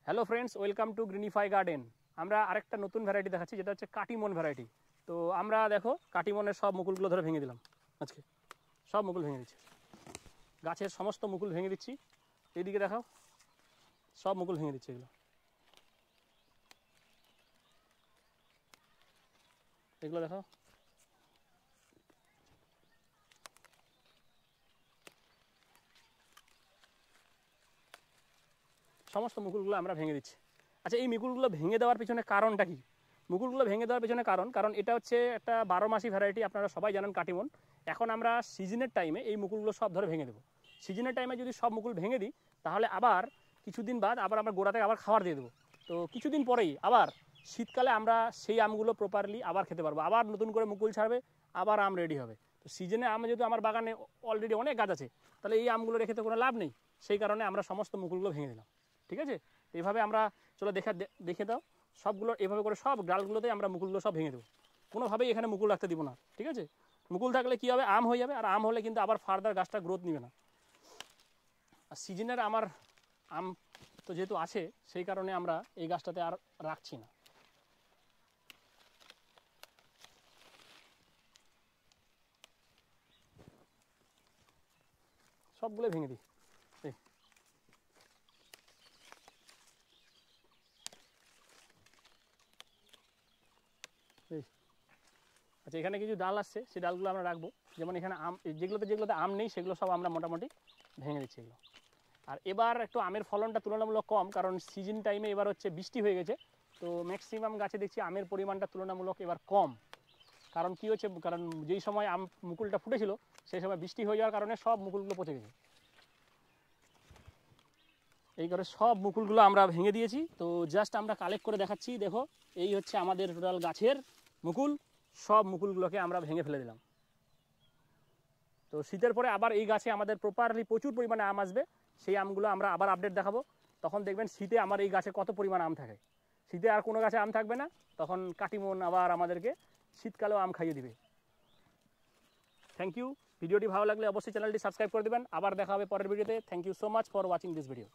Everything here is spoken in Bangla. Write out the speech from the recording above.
Hello friends, welcome to গ্রিনিফাই garden. আমরা আরেকটা নতুন ভ্যারাইটি দেখাচ্ছি, যেটা হচ্ছে কাটিমন ভ্যারাইটি। তো আমরা দেখো কাটিমনের সব মুকুলগুলো ধরে ভেঙে দিলাম। আজকে সব মুকুল ভেঙে দিচ্ছি, গাছের সমস্ত মুকুল ভেঙে দিচ্ছি। এইদিকে দেখাও, সব মুকুল ভেঙে দিচ্ছি। এগুলো দেখাও, সমস্ত মুকুলগুলো আমরা ভেঙে দিচ্ছি। আচ্ছা, এই মুকুলগুলো ভেঙে দেওয়ার পিছনে কারণটা কি? মুকুলগুলো ভেঙে দেওয়ার পিছনে কারণ এটা হচ্ছে একটা 12 মাসি ভ্যারাইটি, আপনারা সবাই জানেন কাটিমন। এখন আমরা সিজনের টাইমে এই মুকুলগুলো সব ধরে ভেঙে দেবো। সিজনের টাইমে যদি সব মুকুল ভেঙে দিই, তাহলে আবার কিছুদিন বাদ আবার আমরা গোড়া থেকে আবার খাবার দিয়ে দেবো। তো কিছুদিন পরেই আবার শীতকালে আমরা সেই আমগুলো প্রপারলি আবার খেতে পারবো, আবার নতুন করে মুকুল ছাড়বে, আবার আম রেডি হবে। তো সিজনে আম যেহেতু আমার বাগানে অলরেডি অনেক গাছ আছে, তাহলে এই আমগুলো রেখে তো কোনো লাভ নেই। সেই কারণে আমরা সমস্ত মুকুলগুলো ভেঙে দিলাম। ঠিক আছে, এইভাবে আমরা চলো দেখে দাও সবগুলো। এভাবে করে সব ডালগুলোতে আমরা মুকুলগুলো সব ভেঙে দেবো। কোনোভাবেই এখানে মুকুল রাখতে দিব না। ঠিক আছে, মুকুল থাকলে কী হবে, আম হয়ে যাবে, আর আম হলে কিন্তু আবার ফার্দার গাছটা গ্রোথ নেবে না। আর সিজনের আমার আম তো যেহেতু আছে, সেই কারণে আমরা এই গাছটাতে আর রাখছি না। সবগুলো ভেঙে দিই। আচ্ছা, এখানে কিছু ডাল আসছে, সেই ডালগুলো আমরা রাখবো। যেমন এখানে আম, যেগুলোতে আম নেই সেগুলো সব আমরা মোটামুটি ভেঙে দিচ্ছি এগুলো। আর এবার একটু আমের ফলনটা তুলনামূলক কম, কারণ সিজন টাইমে এবার হচ্ছে বৃষ্টি হয়ে গেছে। তো ম্যাক্সিমাম গাছে দেখছি আমের পরিমাণটা তুলনামূলক এবার কম। কারণ কী হচ্ছে, কারণ যেই সময় আম মুকুলটা ফুটেছিল সেই সময় বৃষ্টি হয়ে যাওয়ার কারণে সব মুকুলগুলো পচে গেছে। এই করে সব মুকুলগুলো আমরা ভেঙে দিয়েছি। তো জাস্ট আমরা কালেক্ট করে দেখাচ্ছি। দেখো, এই হচ্ছে আমাদের টোটাল গাছের মুকুল। সব মুকুলগুলোকে আমরা ভেঙে ফেলে দিলাম। তো শীতের পরে আবার এই গাছে আমাদের প্রপারলি প্রচুর পরিমাণে আম আসবে। সেই আমগুলো আমরা আবার আপডেট দেখাবো। তখন দেখবেন শীতে আমার এই গাছে কত পরিমাণ আম থাকে। শীতে আর কোনো গাছে আম থাকবে না, তখন কাটিমন আবার আমাদেরকে শীতকালেও আম খাইয়ে দিবে। Thank you. ভিডিওটি ভালো লাগলে অবশ্যই চ্যানেলটি সাবস্ক্রাইব করে দেবেন। আবার দেখা হবে পরের ভিডিওতে। Thank you so much for watching this video.